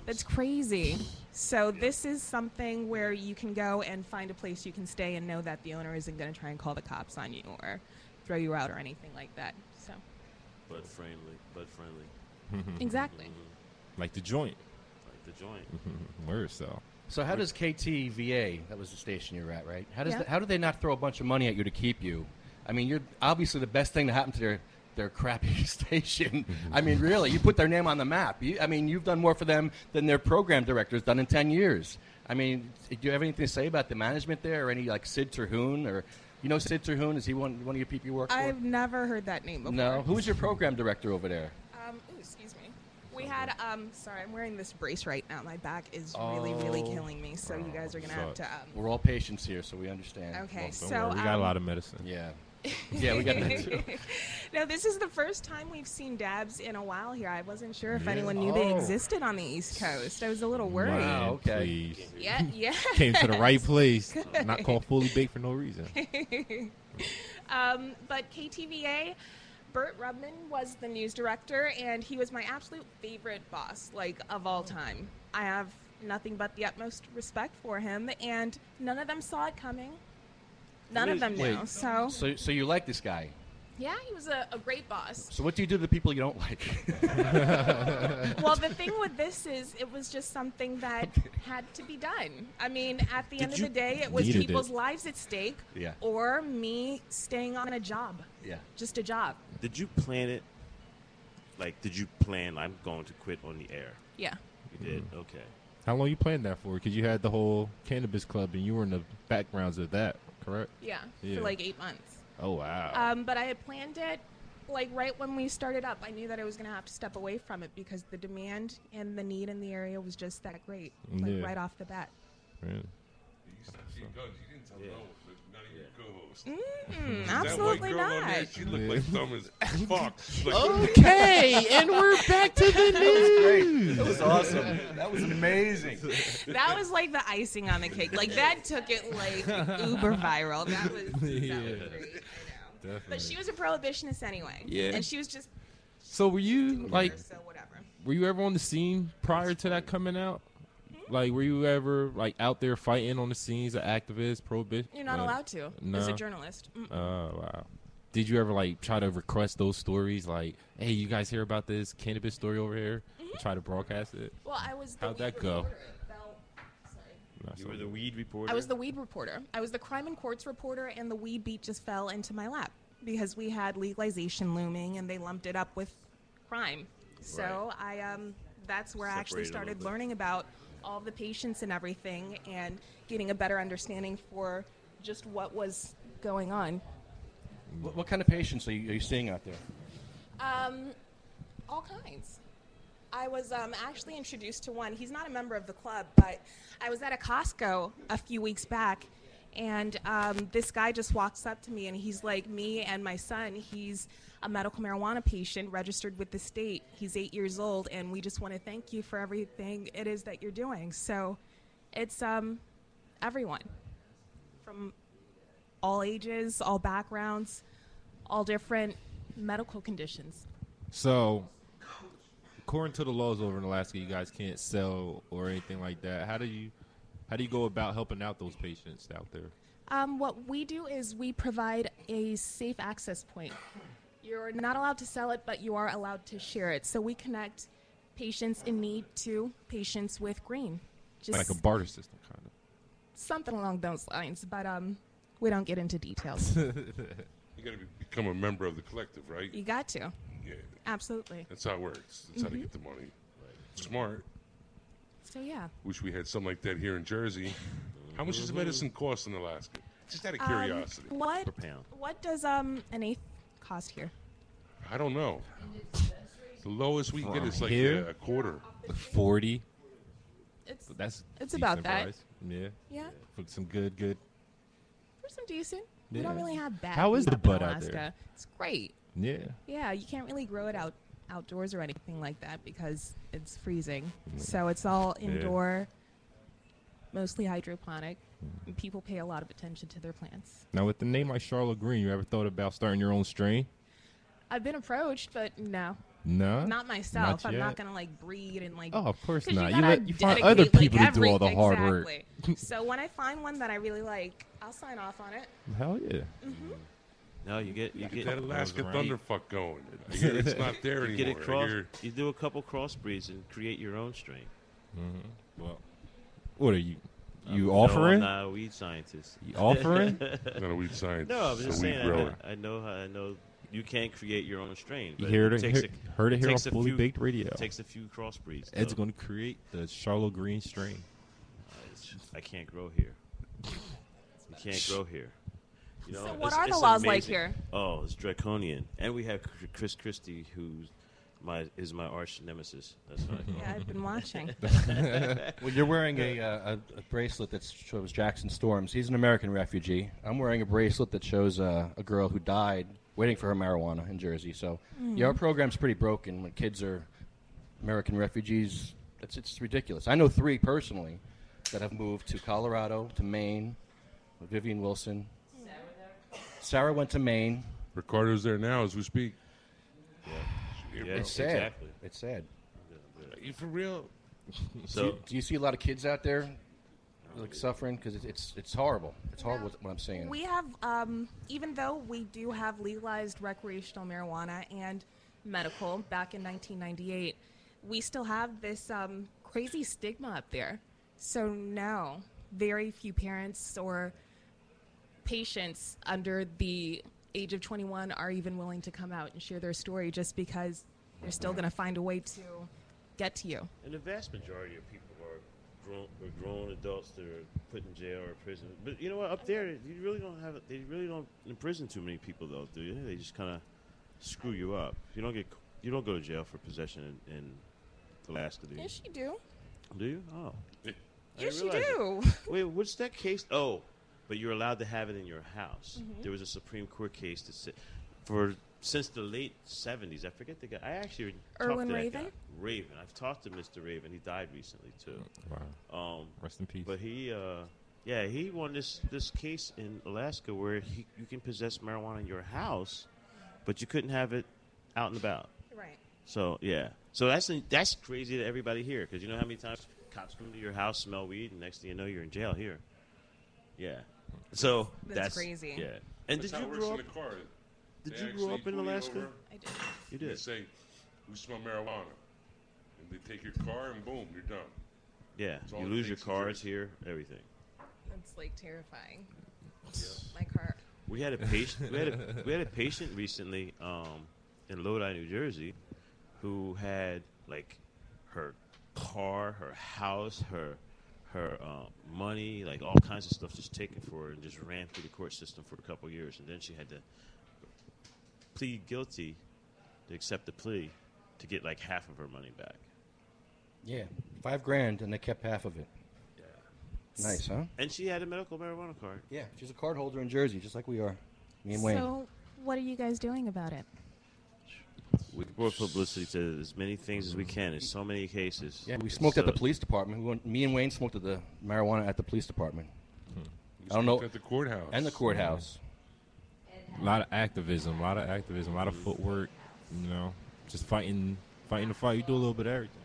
That's crazy. So this is something where you can go and find a place you can stay and know that the owner isn't going to try and call the cops on you or throw you out or anything like that. So. Bud friendly. Exactly. Like the joint. Like the joint. Word so. So how does KTVA, that was the station you were at, right? Yeah. How do they not throw a bunch of money at you to keep you? I mean, you're obviously the best thing to happen to their crappy station. I mean, really, you put their name on the map. You've done more for them than their program director's done in 10 years. I mean, do you have anything to say about the management there, or any, like, Sid Terhune, or... You know Sid Terhune? Is he one of your people you work for? I've never heard that name before. No? Who was your program director over there? Excuse me. We had, sorry, I'm wearing this brace right now. My back is really killing me, so you guys are going to have to... We're all patients here, so we understand. Okay, Well, so... we got a lot of medicine. Yeah. Yeah, we got that too. No, this is the first time we've seen dabs in a while here. I wasn't sure if anyone knew they existed on the East Coast. I was a little worried. Wow, okay. Please. Yeah. Came to the right place. Not called Fully Baked for no reason. But KTVA, Burt Rubman was the news director, and he was my absolute favorite boss, like, of all time. I have nothing but the utmost respect for him, and none of them saw it coming. None of them knew. So you like this guy? Yeah, he was a great boss. So what do you do to the people you don't like? Well, the thing with this is it was just something that had to be done. I mean, at the end of the day, it was people's lives at stake or me staying on a job. Yeah. Just a job. Did you plan it? Like, did you plan, I'm going to quit on the air? Yeah. You did? Okay. How long you planned that for? Because you had the whole cannabis club, and you were in the backgrounds of that, correct? Yeah, for like 8 months. Oh, wow. But I had planned it, like, right when we started up. I knew that I was going to have to step away from it because the demand and the need in the area was just that great, like, right off the bat. Really? You didn't tell none of your co-hosts. Absolutely not. She looked like dumb as fuck. Okay, and we're back to the news. That was awesome. That was amazing. That was like the icing on the cake. Like, that took it, like, uber viral. That was great. I know. Definitely. But she was a prohibitionist anyway. Yeah. And she was just... So were you, like... So whatever. Were you ever on the scene prior to that coming out? Like, were you ever, like, out there fighting on the scenes, an activist, prohibition? You're not allowed to as a journalist. Oh, wow. Did you ever, like, try to request those stories? Like, hey, you guys hear about this cannabis story over here? Try to broadcast it? Well, I was the How'd that go? You were the weed reporter? I was the weed reporter. I was the crime and courts reporter, and the weed beat just fell into my lap because we had legalization looming, and they lumped it up with crime. So that's where I actually started learning about all the patients and everything and getting a better understanding for just what was going on. What kind of patients are you seeing out there? All kinds. I was actually introduced to one. He's not a member of the club, but I was at a Costco a few weeks back, and this guy just walks up to me, and he's like, me and my son, he's a medical marijuana patient registered with the state. He's 8 years old, and we just want to thank you for everything it is that you're doing. So it's everyone from all ages, all backgrounds, all different medical conditions. So, according to the laws over in Alaska, you guys can't sell or anything like that. How do you go about helping out those patients out there? What we do is we provide a safe access point. You're not allowed to sell it, but you are allowed to share it. So we connect patients in need to patients with green. Just like a barter system, kind of. Something along those lines, but we don't get into details. You got to become a member of the collective, right? You got to. Yeah. Absolutely. That's how it works. That's how to get the money. Smart. So, yeah. Wish we had something like that here in Jersey. How much does medicine cost in Alaska? Just out of curiosity. What per pound? What does an eighth cost here? I don't know. The lowest we can get is like here? a quarter. 40. It's That's about that. price. Yeah. Yeah. For some good. For some decent. Yeah. We don't really have bad. How is the stuff in bud out Alaska. there? It's great. Yeah. Yeah, you can't really grow it outdoors or anything like that because it's freezing. So it's all indoor, mostly hydroponic. And people pay a lot of attention to their plants. Now, with the name like Charlo Greene, you ever thought about starting your own strain? I've been approached, but no. No, Not myself. I'm not yet. gonna like breed and like. Oh, of course 'cause not. gotta You find dedicate, other people like, to do all the hard work. Exactly. So when I find one that I really like, I'll sign off on it. Hell yeah. No, you get That Alaska right. Thunderfuck going. I hear it's not there you anymore. get it cross. I hear, You do a couple crossbreeds and create your own strain. Well, what are you? You No, offering? I'm not a weed scientist. You offering? not a weed science. No, I'm it's just a weed saying. grower. I know you can't create your own strain. You but heard it it, takes heard it here on takes a Fully few- Baked Radio. Takes a few crossbreeds. Ed's though. going to create the Charlo Greene strain. I can't grow here. You can't grow here. You know, So what it's- are the it's laws like amazing. here? Oh, it's draconian, and we have Chris Christie, who's my arch nemesis. That's right. Yeah, I've been watching. Well, you're wearing a bracelet that shows Jackson Storms. He's an American refugee. I'm wearing a bracelet that shows a girl who died waiting for her marijuana in Jersey. So, yeah, our program's pretty broken when kids are American refugees. It's ridiculous. I know 3 personally that have moved to Colorado, to Maine, with Vivian Wilson. Sarah went to Maine. Ricardo's there now as we speak. Yeah, It's sad. exactly. It's sad. You for real? So Do you see a lot of kids out there like suffering? Because it's horrible. It's horrible what I'm saying. We have, even though we do have legalized recreational marijuana and medical back in 1998, we still have this crazy stigma up there. So no, very few parents or patients under the age of 21 are even willing to come out and share their story just because they're still going to find a way to get to you. and the vast majority of people are grown adults that are put in jail or prison. But you know what? Up there, you really don't have. They really don't imprison too many people, though, do you? They just kind of screw you up. You don't go to jail for possession in Alaska, do you? Yes, you do. Do you? Oh. I Yes, didn't you realize do. it. Wait, what's that case? Oh, but you're allowed to have it in your house. There was a Supreme Court case that said since the late 70s. I forget the guy. I actually talked Erwin to that Raven? guy. Raven. I've talked to Mr. Raven. He died recently too. Wow. Rest in peace. But he won this case in Alaska where you can possess marijuana in your house, but you couldn't have it out and about. Right. So yeah, so that's crazy to everybody here because you know how many times cops come to your house, smell weed, and next thing you know you're in jail here. Yeah, so That's crazy. Yeah, and That's did how you it works grow in up? the car. Did They you actually grow up in pull you Alaska? over, I did. You They did. say, "We smell marijuana," and they take your car and boom, you're done. Yeah, That's all you it lose your takes in cars Jersey. here, everything. It's like terrifying. My car. We had a patient. we had a patient recently in Lodi, New Jersey, who had like her car, her house, her money, like all kinds of stuff just taken for her, and just ran through the court system for a couple of years, and then she had to plead guilty to accept the plea to get like half of her money back. Yeah, $5,000 and they kept half of it. Yeah. Nice, huh? And she had a medical marijuana card. Yeah, she's a card holder in Jersey, just like we are. Me and Wayne. So, what are you guys doing about it? We brought publicity to as many things as we can. There's so many cases. Yeah, we smoked at the So- police department. Me and Wayne smoked at the marijuana at the police department. You I don't know. smoked at the courthouse. And the courthouse. A lot of activism, a lot of footwork. You know, just fighting the fight. You do a little bit of everything.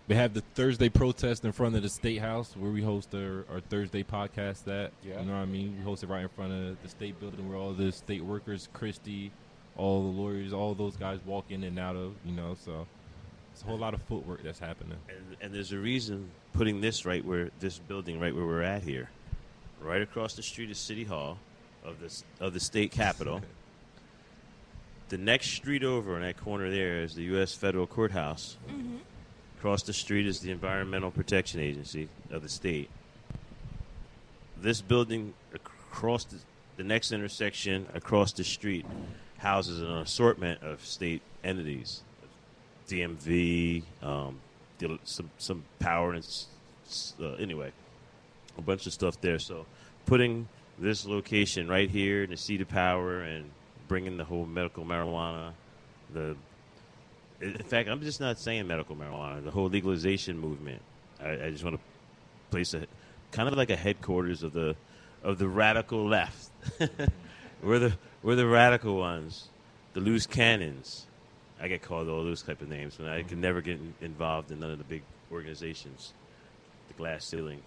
We have the Thursday protest in front of the State House where we host our Thursday podcast. Yeah. You know what I mean? We host it right in front of the state building where all the state workers, Christie, all the lawyers, all those guys walk in and out of. You know, so it's a whole lot of footwork that's happening. And there's a reason putting this building right where we're at here, right across the street is City Hall of the state capitol. The next street over on that corner there is the U.S. Federal Courthouse. Across the street is the Environmental Protection Agency of the state. This building across the next intersection across the street houses an assortment of state entities, DMV, some power, and anyway, a bunch of stuff there. So putting this location right here in the seat of power and bringing the whole medical marijuana, in fact, I'm just not saying medical marijuana, the whole legalization movement. I just want to place a kind of like a headquarters of the radical left. We're the radical ones, the loose cannons. I get called all those type of names, and I could never get involved in none of the big organizations. The glass ceiling,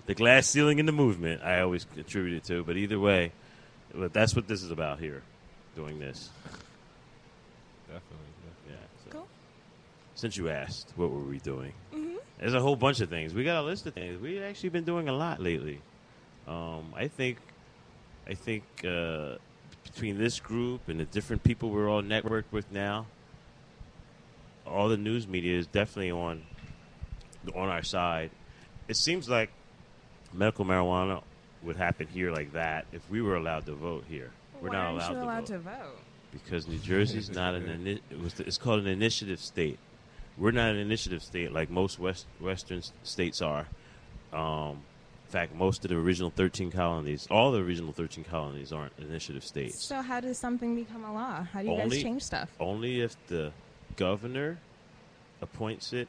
the glass ceiling in the movement. I always contributed to, but either way, that's what this is about here, doing this. Definitely. Yeah. So. Cool. Since you asked, what were we doing? Mm-hmm. There's a whole bunch of things. We got a list of things. We've actually been doing a lot lately. I think between this group and the different people we're all networked with now, all the news media is definitely on our side. It seems like medical marijuana would happen here like that if we were allowed to vote here. We're Why not aren't you allowed allowed to to vote. vote? Because New Jersey's not it's called an initiative state. We're not an initiative state like most Western states are. In fact, most of the original 13 colonies, all the original 13 colonies aren't initiative states. So how does something become a law? How do you guys change stuff? Only if the governor appoints it,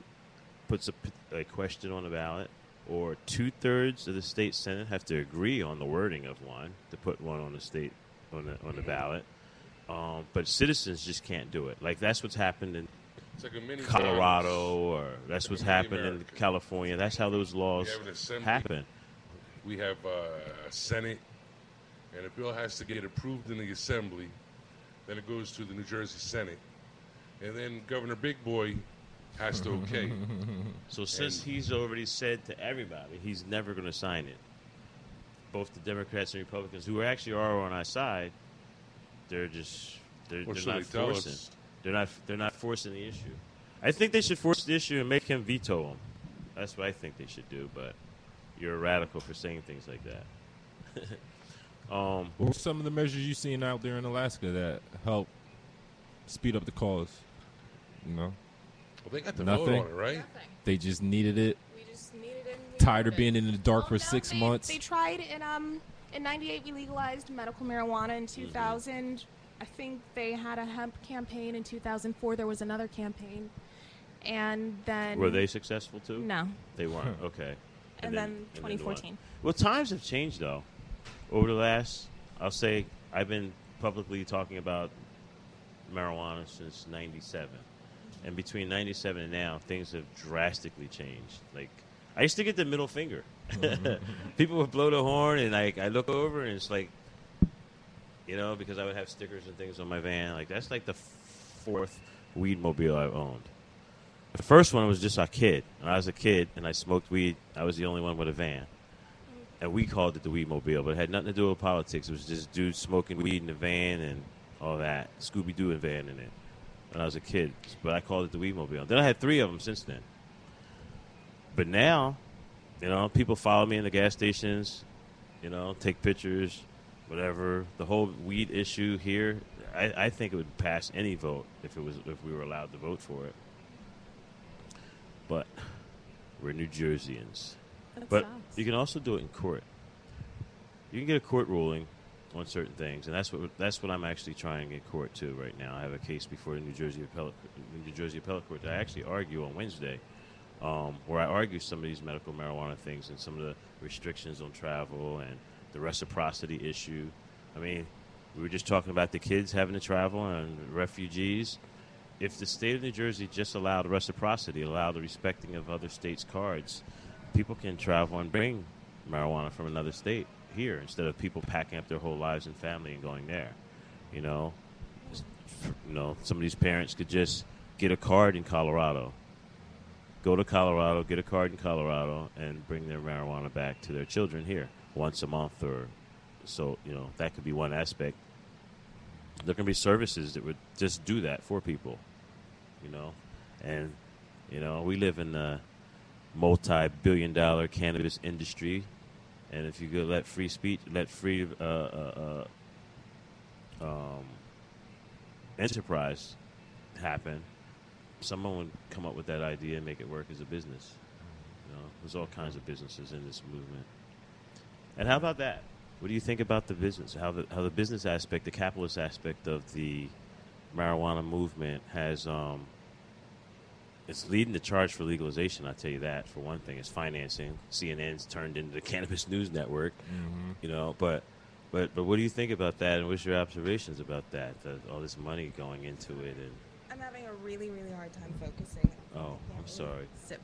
puts a question on the ballot, or 2/3 of the state senate have to agree on the wording of one to put one on the state on the ballot. But citizens just can't do it. Like that's what's happened in It's like a mini Colorado, or that's Like what's a mini happened in America. California. That's how those laws We have an assembly. happen. We have a Senate, and a bill has to get approved in the Assembly. Then it goes to the New Jersey Senate, and then Governor Big Boy has to okay it. So since he's already said to everybody he's never going to sign it, both the Democrats and Republicans, who actually are on our side, they're What should not they tell forcing. us? They're not forcing the issue. I think they should force the issue and make him veto them. That's what I think they should do. But you're a radical for saying things like that. What were some of the measures you seen out there in Alaska that help speed up the cause? You know, Well, they got the Nothing. vote on it, right? Nothing. they just needed it. We just needed it. and we Tired of voted. being in the dark Well, for no, 6 months. They tried in '98. We legalized medical marijuana. In 2000, I think they had a hemp campaign. In 2004, there was another campaign, and then Were they successful too? No. They weren't. Okay. And then what? 2014. Well, times have changed though. Over the last, I'll say, I've been publicly talking about marijuana since '97, and between '97 and now, things have drastically changed. Like, I used to get the middle finger. People would blow the horn, and I look over, and it's like, you know, because I would have stickers and things on my van. Like, that's like the fourth Weedmobile I've owned. The first one was just a kid. When I was a kid and I smoked weed, I was the only one with a van. And we called it the Weedmobile, but it had nothing to do with politics. It was just dudes smoking weed in the van and all that. Scooby-Doo and van in it when I was a kid. But I called it the Weedmobile. Then I had 3 of them since then. But now, you know, people follow me in the gas stations, you know, take pictures, whatever. The whole weed issue here, I think it would pass any vote if we were allowed to vote for it. But we're New Jerseyans. That But sucks. you can also do it in court. You can get a court ruling on certain things, and that's what I'm actually trying in court too right now. I have a case before the New Jersey Appellate Court that I actually argue on Wednesday, where I argue some of these medical marijuana things and some of the restrictions on travel and the reciprocity issue. I mean, we were just talking about the kids having to travel and refugees. If the state of New Jersey just allowed reciprocity, allowed the respecting of other states' cards, people can travel and bring marijuana from another state here instead of people packing up their whole lives and family and going there. You know, some of these parents could just get a card in Colorado, go to Colorado, get a card in Colorado, and bring their marijuana back to their children here once a month or so. You know, that could be one aspect. There can be services that would just do that for people, you know. And, you know, we live in the multi-billion-dollar cannabis industry, and if you could let free speech, let free enterprise happen, someone would come up with that idea and make it work as a business. You know, there's all kinds of businesses in this movement. And how about that? What do you think about the business? How the business aspect, the capitalist aspect of the marijuana movement has it's leading the charge for legalization. I'll tell you that. For one thing, it's financing. CNN's turned into the Cannabis News Network, you know. But But what do you think about that, and what's your observations about that? All this money going into it, and I'm having a really, really hard time focusing. oh, I'm sorry. Sip